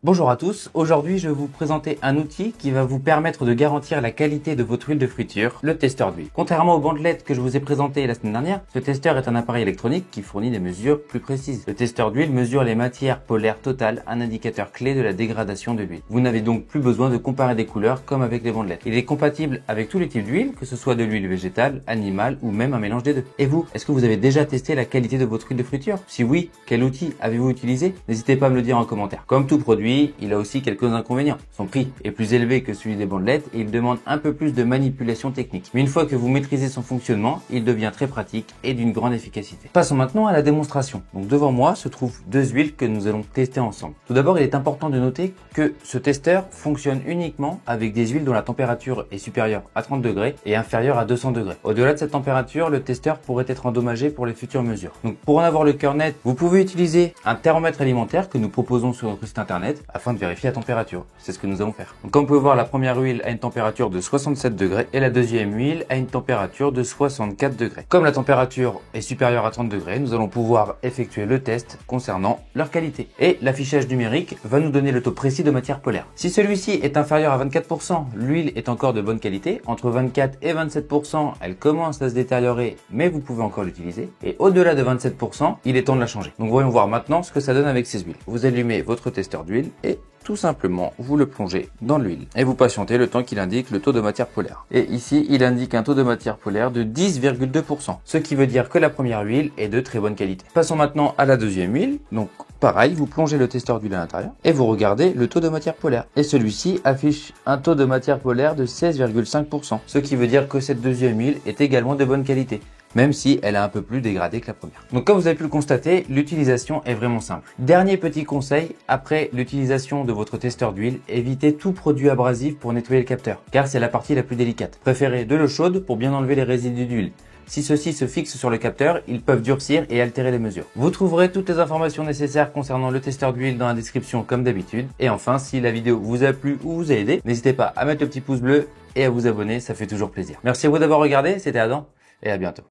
Bonjour à tous, aujourd'hui je vais vous présenter un outil qui va vous permettre de garantir la qualité de votre huile de friture, le testeur d'huile. Contrairement aux bandelettes que je vous ai présentées la semaine dernière, ce testeur est un appareil électronique qui fournit des mesures plus précises. Le testeur d'huile mesure les matières polaires totales, un indicateur clé de la dégradation de l'huile. Vous n'avez donc plus besoin de comparer des couleurs comme avec les bandelettes. Il est compatible avec tous les types d'huile, que ce soit de l'huile végétale, animale ou même un mélange des deux. Et vous, est-ce que vous avez déjà testé la qualité de votre huile de friture? Si oui, quel outil avez-vous utilisé? N'hésitez pas à me le dire en commentaire. Comme tout produit, il a aussi quelques inconvénients. Son prix est plus élevé que celui des bandelettes et il demande un peu plus de manipulation technique. Mais une fois que vous maîtrisez son fonctionnement, il devient très pratique et d'une grande efficacité. Passons maintenant à la démonstration. Donc devant moi se trouvent deux huiles que nous allons tester ensemble. Tout d'abord, il est important de noter que ce testeur fonctionne uniquement avec des huiles dont la température est supérieure à 30 degrés et inférieure à 200 degrés. Au-delà de cette température, le testeur pourrait être endommagé pour les futures mesures. Donc pour en avoir le cœur net, vous pouvez utiliser un thermomètre alimentaire que nous proposons sur notre site internet afin de vérifier la température. C'est ce que nous allons faire. Donc, comme vous pouvez voir, la première huile a une température de 67 degrés et la deuxième huile a une température de 64 degrés. Comme la température est supérieure à 30 degrés, nous allons pouvoir effectuer le test concernant leur qualité. Et l'affichage numérique va nous donner le taux précis de matière polaire. Si celui-ci est inférieur à 24%, l'huile est encore de bonne qualité. Entre 24 et 27%, elle commence à se détériorer, mais vous pouvez encore l'utiliser. Et au-delà de 27%, il est temps de la changer. Donc voyons voir maintenant ce que ça donne avec ces huiles. Vous allumez votre testeur d'huile et tout simplement vous le plongez dans l'huile et vous patientez le temps qu'il indique le taux de matière polaire. Et ici il indique un taux de matière polaire de 10,2%, ce qui veut dire que la première huile est de très bonne qualité. Passons maintenant à la deuxième huile. Donc pareil, vous plongez le testeur d'huile à l'intérieur et vous regardez le taux de matière polaire. Et celui-ci affiche un taux de matière polaire de 16,5%, ce qui veut dire que cette deuxième huile est également de bonne qualité, même si elle est un peu plus dégradée que la première. Donc comme vous avez pu le constater, l'utilisation est vraiment simple. Dernier petit conseil, après l'utilisation de votre testeur d'huile, évitez tout produit abrasif pour nettoyer le capteur, car c'est la partie la plus délicate. Préférez de l'eau chaude pour bien enlever les résidus d'huile. Si ceux-ci se fixent sur le capteur, ils peuvent durcir et altérer les mesures. Vous trouverez toutes les informations nécessaires concernant le testeur d'huile dans la description comme d'habitude. Et enfin, si la vidéo vous a plu ou vous a aidé, n'hésitez pas à mettre le petit pouce bleu et à vous abonner, ça fait toujours plaisir. Merci à vous d'avoir regardé, c'était Adam et à bientôt.